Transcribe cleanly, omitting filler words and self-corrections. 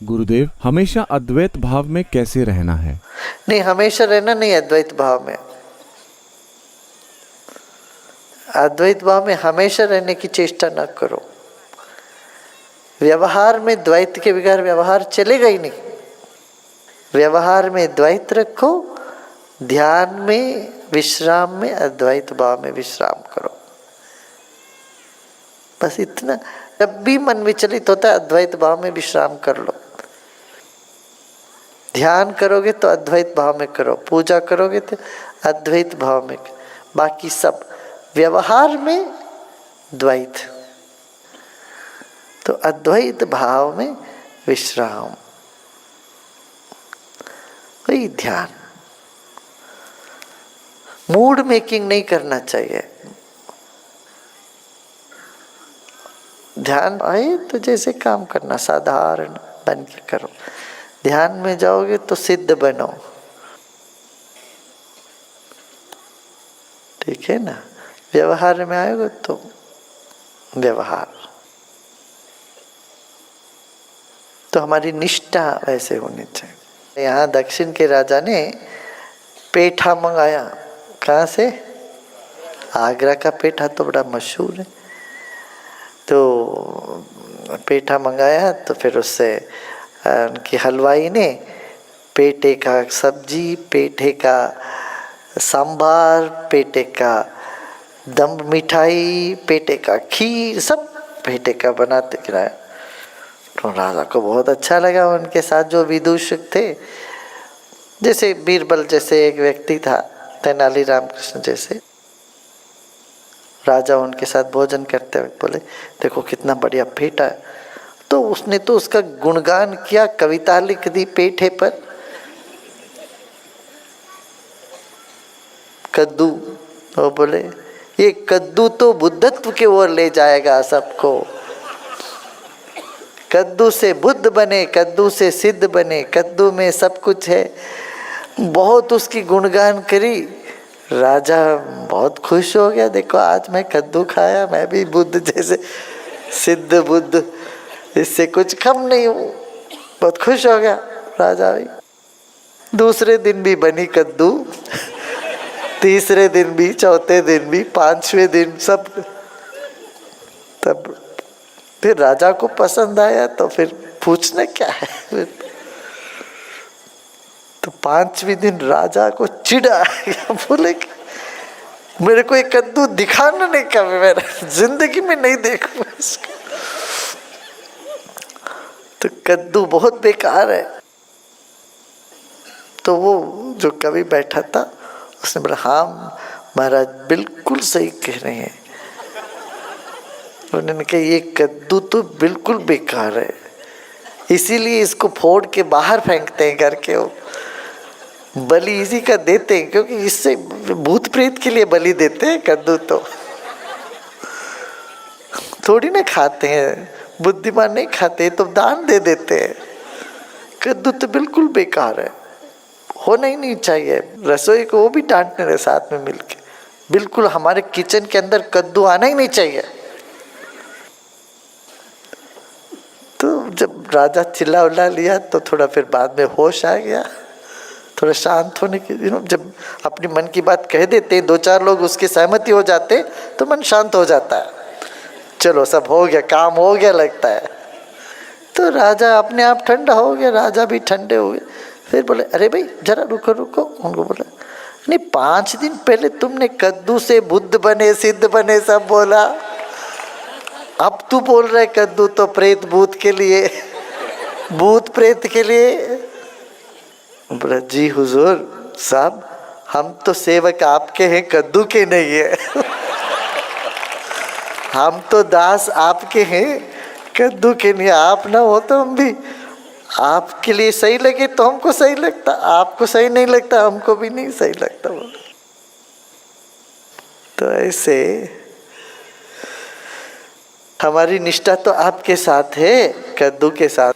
गुरुदेव, हमेशा अद्वैत भाव में कैसे रहना है? नहीं, हमेशा रहना नहीं अद्वैत भाव में। अद्वैत भाव में हमेशा रहने की चेष्टा न करो। व्यवहार में द्वैत के बगैर व्यवहार चलेगा ही नहीं। व्यवहार में द्वैत रखो, ध्यान में, विश्राम में अद्वैत भाव में विश्राम करो। बस इतना। जब भी मन विचलित होता है अद्वैत भाव में विश्राम कर लो। ध्यान करोगे तो अद्वैत भाव में करो, पूजा करोगे तो अद्वैत भाव में, बाकी सब व्यवहार में द्वैत। तो अद्वैत भाव में विश्राम, वही ध्यान। मूड मेकिंग नहीं करना चाहिए। ध्यान आए तो जैसे काम करना, साधारण बन के करो। ध्यान में जाओगे तो सिद्ध बनो, ठीक है ना। व्यवहार में आएगा तो व्यवहार। तो हमारी निष्ठा वैसे होनी चाहिए। यहाँ दक्षिण के राजा ने पेठा मंगाया। कहाँ से? आगरा का पेठा तो बड़ा मशहूर है। तो पेठा मंगाया तो फिर उससे उनकी हलवाई ने पेठे का सब्जी, पेठे का सांभार, पेठे का दम मिठाई, पेठे का खीर, सब पेठे का बनाते खिलाया। तो राजा को बहुत अच्छा लगा। उनके साथ जो विदूषक थे, जैसे बीरबल जैसे एक व्यक्ति था, तेनाली रामकृष्ण जैसे, राजा उनके साथ भोजन करते हुए बोले, देखो कितना बढ़िया पेठा है। तो उसने तो उसका गुणगान किया, कविता लिख दी पेठे पर। कद्दू, वो बोले ये कद्दू तो बुद्धत्व के ओर ले जाएगा सबको। कद्दू से बुद्ध बने, कद्दू से सिद्ध बने, कद्दू में सब कुछ है। बहुत उसकी गुणगान करी। राजा बहुत खुश हो गया, देखो आज मैं कद्दू खाया, मैं भी बुद्ध जैसे सिद्ध बुद्ध, इससे कुछ कम नहीं हूँ। बहुत खुश हो गया राजा भी। दूसरे दिन भी बनी कद्दू, तीसरे दिन भी, चौथे दिन भी, पांचवें दिन सब। तब फिर राजा को पसंद आया तो फिर पूछना क्या है। तो पांचवें दिन राजा को चिढ़ा, बोले मेरे को एक कद्दू दिखाना नहीं, कभी मेरा जिंदगी में नहीं देखूं इसको। तो कद्दू बहुत बेकार है। तो वो जो कवि बैठा था उसने बोला, हाँ महाराज बिल्कुल सही कह रहे हैं। उन्होंने कहा ये कद्दू तो बिल्कुल बेकार है, इसीलिए इसको फोड़ के बाहर फेंकते हैं घर के। वो बलि इसी का देते हैं, क्योंकि इससे भूत प्रेत के लिए बलि देते हैं। कद्दू तो थोड़ी ना खाते हैं, बुद्धिमान नहीं खाते, तो दान दे देते हैं। कद्दू तो बिल्कुल बेकार है, होना ही नहीं चाहिए। रसोई को वो भी डांटने रहे साथ में मिलके, बिल्कुल हमारे किचन के अंदर कद्दू आना ही नहीं चाहिए। तो जब राजा चिल्ला उल्ला लिया तो थोड़ा फिर बाद में होश आ गया, थोड़ा शांत होने की। जब अपनी मन की बात कह देते, दो चार लोग उसकी सहमति हो जाते तो मन शांत हो जाता है। चलो सब हो गया, काम हो गया लगता है। तो राजा अपने आप ठंडा हो गया, राजा भी ठंडे हो गए। फिर बोले, अरे भाई जरा रुको रुको। उनको बोला, नहीं 5 दिन पहले तुमने कद्दू से बुद्ध बने, सिद्ध बने सब बोला, अब तू बोल रहे कद्दू तो प्रेत भूत के लिए, भूत प्रेत के लिए। बोला, जी हुजूर साहब हम तो सेवक आपके हैं, कद्दू के नहीं है। हम तो दास आपके हैं, कद्दू के नहीं। आप ना हो तो हम भी, आपके लिए सही लगे तो हमको सही लगता, आपको सही नहीं लगता हमको भी नहीं सही लगता। तो ऐसे हमारी निष्ठा तो आपके साथ है, कद्दू के साथ